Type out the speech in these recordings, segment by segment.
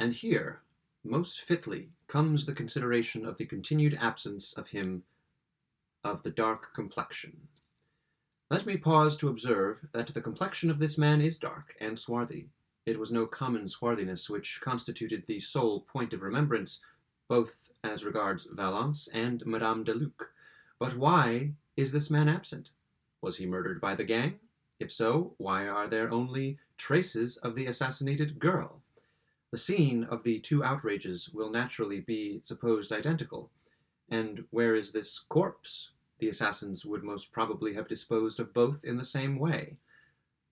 And here, most fitly, comes the consideration of the continued absence of him of the dark complexion. Let me pause to observe that the complexion of this man is dark and swarthy. It was no common swarthiness which constituted the sole point of remembrance, both as regards Valence and Madame de Luc. But why is this man absent? Was he murdered by the gang? If so, why are there only traces of the assassinated girl? The scene of the two outrages will naturally be supposed identical. And where is this corpse? The assassins would most probably have disposed of both in the same way.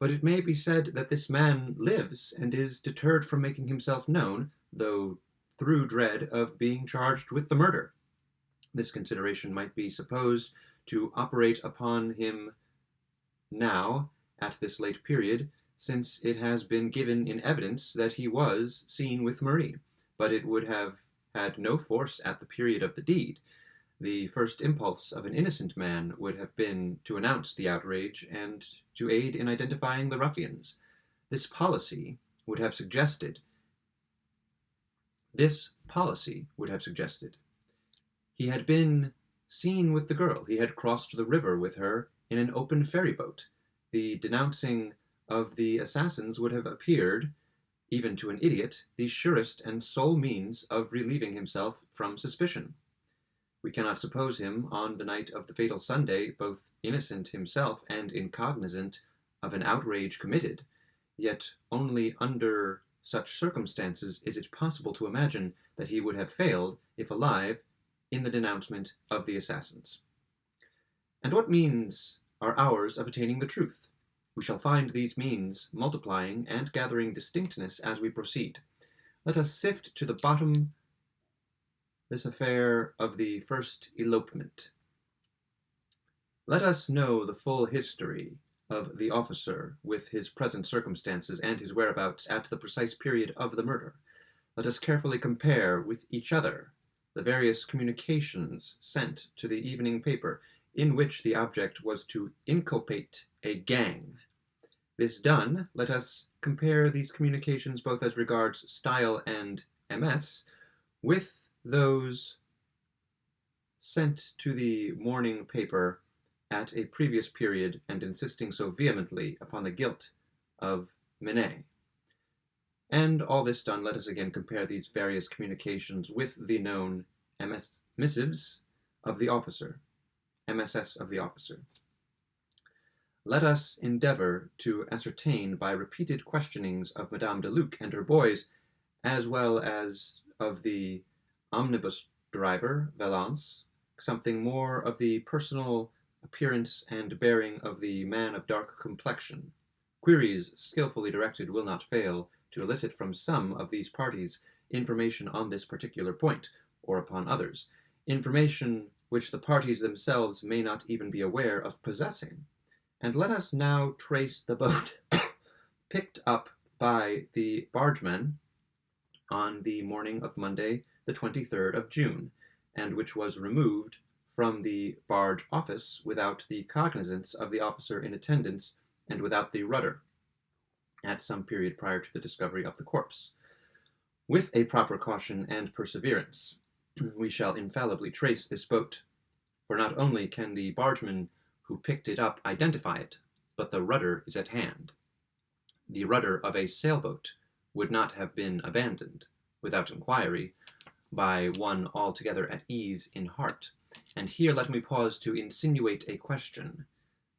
But it may be said that this man lives and is deterred from making himself known, though through dread of being charged with the murder. This consideration might be supposed to operate upon him now, at this late period, since it has been given in evidence that he was seen with Marie, but it would have had no force at the period of the deed. The first impulse of an innocent man would have been to announce the outrage and to aid in identifying the ruffians. This policy would have suggested. He had been seen with the girl. He had crossed the river with her in an open ferry boat. The denouncing of the assassins would have appeared, even to an idiot, the surest and sole means of relieving himself from suspicion. We cannot suppose him, on the night of the fatal Sunday, both innocent himself and incognizant of an outrage committed, yet only under such circumstances is it possible to imagine that he would have failed, if alive, in the denouncement of the assassins. And what means are ours of attaining the truth? We shall find these means multiplying and gathering distinctness as we proceed. Let us sift to the bottom this affair of the first elopement. Let us know the full history of the officer with his present circumstances and his whereabouts at the precise period of the murder. Let us carefully compare with each other the various communications sent to the evening paper in which the object was to inculpate a gang. This done, let us compare these communications both as regards style and MS with those sent to the morning paper at a previous period and insisting so vehemently upon the guilt of Minet. And all this done, let us again compare these various communications with the known missives of the officer, MSS of the officer. Let us endeavor to ascertain by repeated questionings of Madame de Luc and her boys, as well as of the omnibus driver, Valence, something more of the personal appearance and bearing of the man of dark complexion. Queries skillfully directed will not fail to elicit from some of these parties information on this particular point, or upon others, information which the parties themselves may not even be aware of possessing. And let us now trace the boat picked up by the bargeman on the morning of Monday, the 23rd of June, and which was removed from the barge office without the cognizance of the officer in attendance and without the rudder, at some period prior to the discovery of the corpse. With a proper caution and perseverance, we shall infallibly trace this boat, for not only can the bargeman who picked it up identify it, but the rudder is at hand. The rudder of a sailboat would not have been abandoned, without inquiry, by one altogether at ease in heart. And here let me pause to insinuate a question.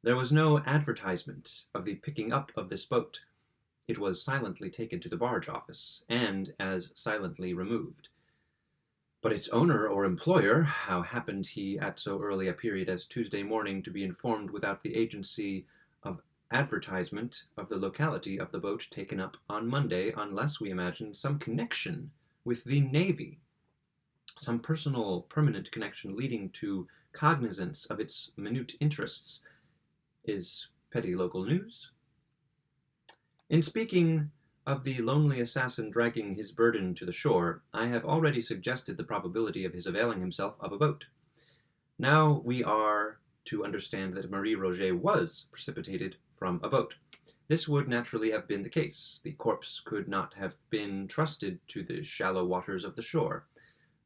There was no advertisement of the picking up of this boat. It was silently taken to the barge office, and as silently removed. But its owner or employer, how happened he at so early a period as Tuesday morning to be informed without the agency of advertisement of the locality of the boat taken up on Monday, unless we imagine some connection with the Navy, some personal, permanent connection leading to cognizance of its minute interests, is petty local news. In speaking of the lonely assassin dragging his burden to the shore, I have already suggested the probability of his availing himself of a boat. Now we are to understand that Marie Roget was precipitated from a boat. This would naturally have been the case. The corpse could not have been trusted to the shallow waters of the shore.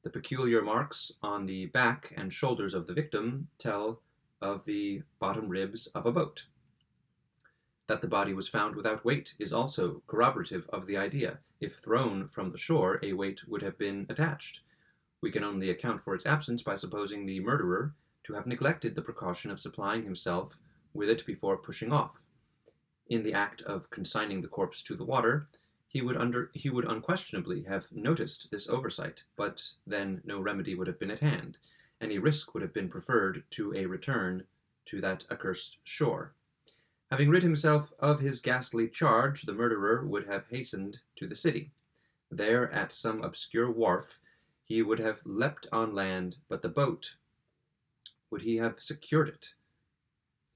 The peculiar marks on the back and shoulders of the victim tell of the bottom ribs of a boat. That the body was found without weight is also corroborative of the idea. If thrown from the shore, a weight would have been attached. We can only account for its absence by supposing the murderer to have neglected the precaution of supplying himself with it before pushing off. In the act of consigning the corpse to the water, he would unquestionably have noticed this oversight, but then no remedy would have been at hand. Any risk would have been preferred to a return to that accursed shore. Having rid himself of his ghastly charge, the murderer would have hastened to the city. There, at some obscure wharf, he would have leapt on land, but the boat, would he have secured it?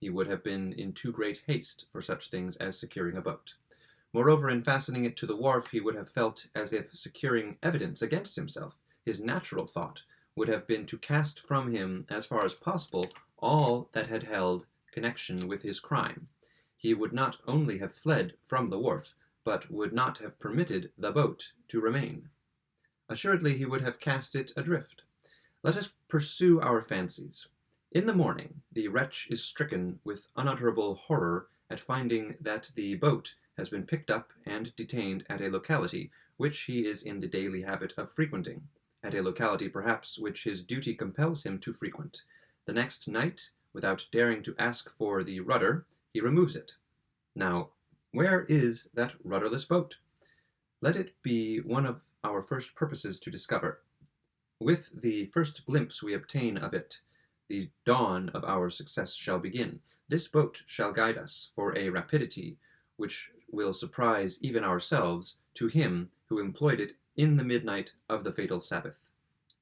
He would have been in too great haste for such things as securing a boat. Moreover, in fastening it to the wharf, he would have felt as if securing evidence against himself. His natural thought would have been to cast from him, as far as possible, all that had held connection with his crime. He would not only have fled from the wharf, but would not have permitted the boat to remain. Assuredly, he would have cast it adrift. Let us pursue our fancies. In the morning, the wretch is stricken with unutterable horror at finding that the boat has been picked up and detained at a locality which he is in the daily habit of frequenting, at a locality perhaps which his duty compels him to frequent. The next night, without daring to ask for the rudder, he removes it. Now, where is that rudderless boat? Let it be one of our first purposes to discover. With the first glimpse we obtain of it, the dawn of our success shall begin. This boat shall guide us, for a rapidity which will surprise even ourselves, to him who employed it in the midnight of the fatal Sabbath.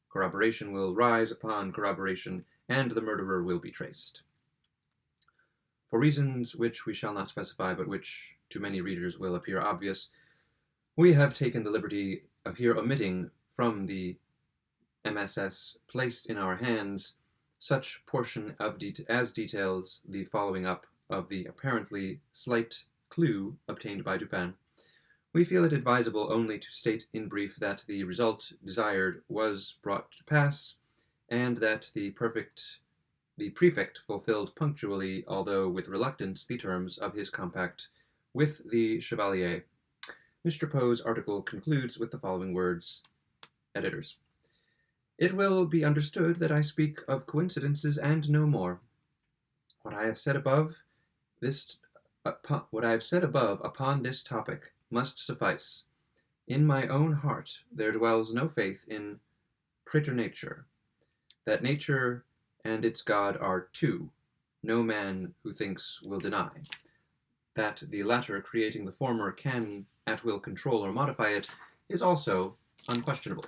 Corroboration will rise upon corroboration, and the murderer will be traced. For reasons which we shall not specify, but which to many readers will appear obvious, we have taken the liberty of here omitting from the MSS placed in our hands such portion of as details the following up of the apparently slight clue obtained by Dupin. We feel it advisable only to state in brief that the result desired was brought to pass, and that the prefect fulfilled punctually, although with reluctance, the terms of his compact with the Chevalier. Mr. Poe's article concludes with the following words. Editors. It will be understood that I speak of coincidences and no more. What I have said above upon this topic must suffice. In my own heart there dwells no faith in preternature, that nature and its God are two, no man who thinks will deny. That the latter, creating the former, can at will control or modify it, is also unquestionable.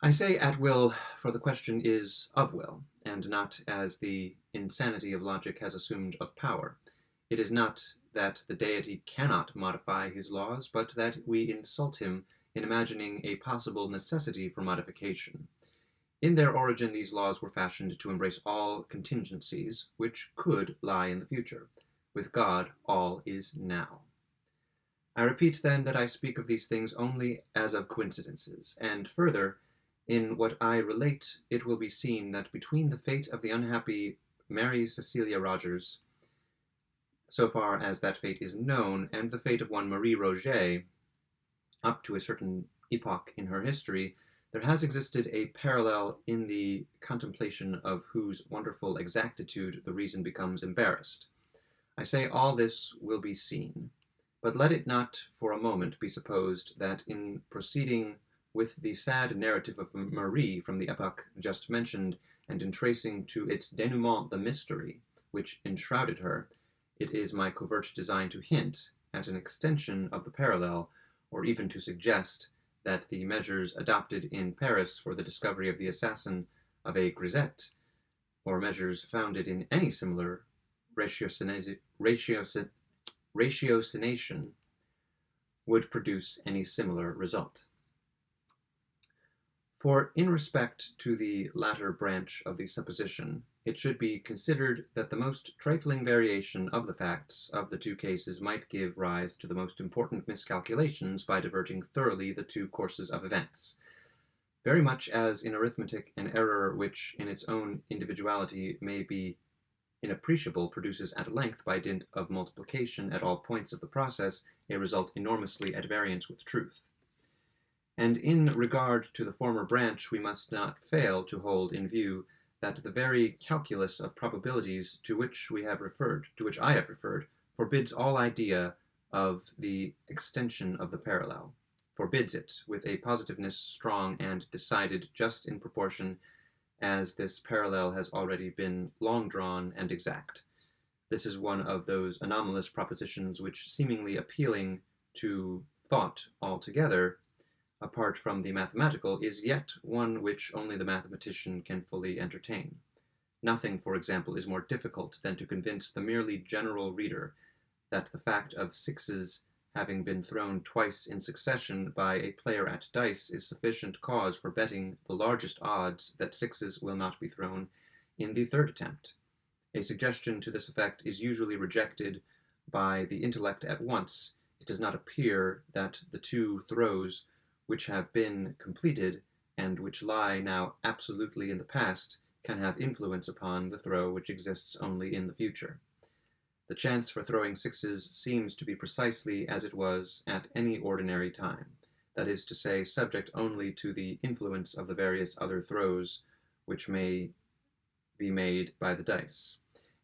I say at will, for the question is of will, and not, as the insanity of logic has assumed, of power. It is not that the deity cannot modify his laws, but that we insult him in imagining a possible necessity for modification. In their origin, these laws were fashioned to embrace all contingencies which could lie in the future. With God, all is now. I repeat, then, that I speak of these things only as of coincidences, and further, in what I relate, it will be seen that between the fate of the unhappy Mary Cecilia Rogers, so far as that fate is known, and the fate of one Marie Roget, up to a certain epoch in her history, there has existed a parallel in the contemplation of whose wonderful exactitude the reason becomes embarrassed. I say all this will be seen, but let it not for a moment be supposed that in proceeding with the sad narrative of Marie from the epoch just mentioned, and in tracing to its denouement the mystery which enshrouded her, it is my covert design to hint at an extension of the parallel, or even to suggest that the measures adopted in Paris for the discovery of the assassin of a grisette, or measures founded in any similar ratiocination, would produce any similar result. For in respect to the latter branch of the supposition, it should be considered that the most trifling variation of the facts of the two cases might give rise to the most important miscalculations by diverging thoroughly the two courses of events. Very much as in arithmetic, an error which in its own individuality may be inappreciable produces at length, by dint of multiplication at all points of the process, a result enormously at variance with truth. And in regard to the former branch, we must not fail to hold in view that the very calculus of probabilities to which I have referred, forbids all idea of the extension of the parallel, forbids it with a positiveness strong and decided just in proportion as this parallel has already been long drawn and exact. This is one of those anomalous propositions which, seemingly appealing to thought altogether, apart from the mathematical, is yet one which only the mathematician can fully entertain. Nothing, for example, is more difficult than to convince the merely general reader that the fact of sixes having been thrown twice in succession by a player at dice is sufficient cause for betting the largest odds that sixes will not be thrown in the third attempt. A suggestion to this effect is usually rejected by the intellect at once. It does not appear that the two throws which have been completed, and which lie now absolutely in the past, can have influence upon the throw which exists only in the future. The chance for throwing sixes seems to be precisely as it was at any ordinary time, that is to say, subject only to the influence of the various other throws which may be made by the dice.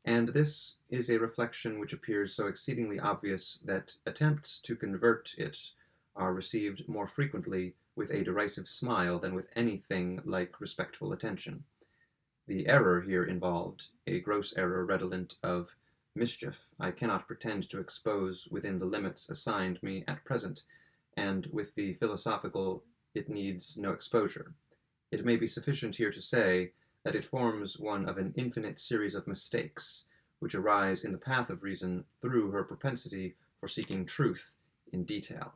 And this is a reflection which appears so exceedingly obvious that attempts to convert it are received more frequently with a derisive smile than with anything like respectful attention. The error here involved, a gross error redolent of mischief, I cannot pretend to expose within the limits assigned me at present, and with the philosophical it needs no exposure. It may be sufficient here to say that it forms one of an infinite series of mistakes which arise in the path of reason through her propensity for seeking truth in detail.